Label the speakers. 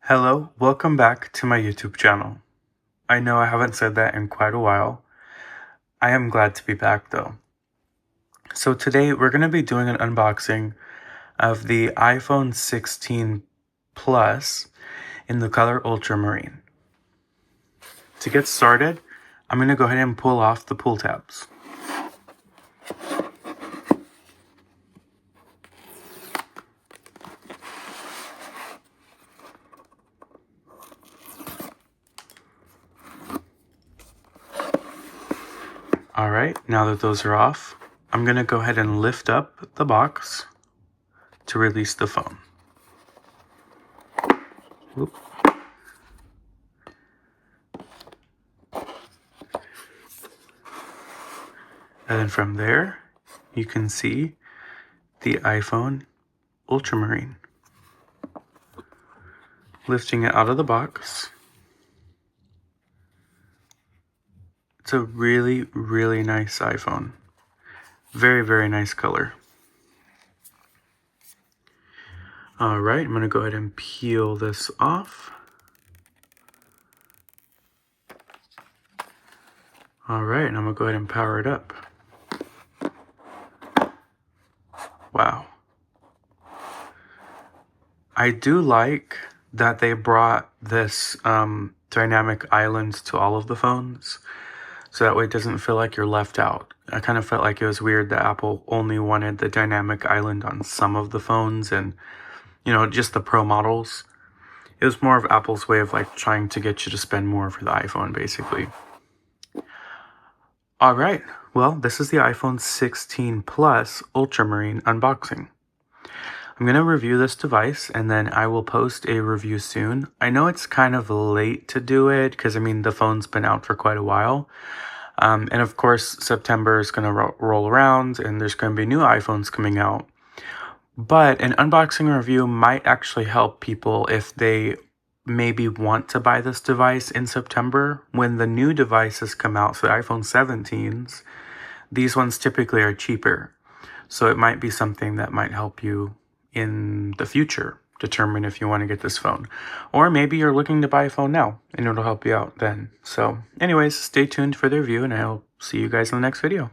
Speaker 1: Hello, welcome back to my YouTube channel. I know I haven't said that in quite a while. I am glad to be back though. So today we're going to be doing an unboxing of the iPhone 16 Plus in the color Ultramarine. To get started, I'm going to go ahead and pull off the pull tabs. Alright, now that those are off, I'm going to go ahead and lift up the box to release the phone. Whoop. And then from there, you can see the iPhone Ultramarine. Lifting it out of the box. It's a really, really nice iPhone. Very, very nice color. Alright, I'm going to go ahead and peel this off. Alright, and I'm going to go ahead and power it up. Wow. I do like that they brought this dynamic island to all of the phones, so that way it doesn't feel like you're left out. I kind of felt like it was weird that Apple only wanted the dynamic island on some of the phones and, just the Pro models. It was more of Apple's way of like trying to get you to spend more for the iPhone, basically. Alright, well, this is the iPhone 16 Plus Ultramarine unboxing. I'm going to review this device and then I will post a review soon. I know it's kind of late to do it because, the phone's been out for quite a while. And of course, September is going to roll around and there's going to be new iPhones coming out. But an unboxing review might actually help people if they maybe want to buy this device in September when the new devices come out. So the iPhone 17s, these ones typically are cheaper. So it might be something that might help you in the future determine if you want to get this phone. Or maybe you're looking to buy a phone now and it'll help you out then. So anyways, stay tuned for the review and I'll see you guys in the next video.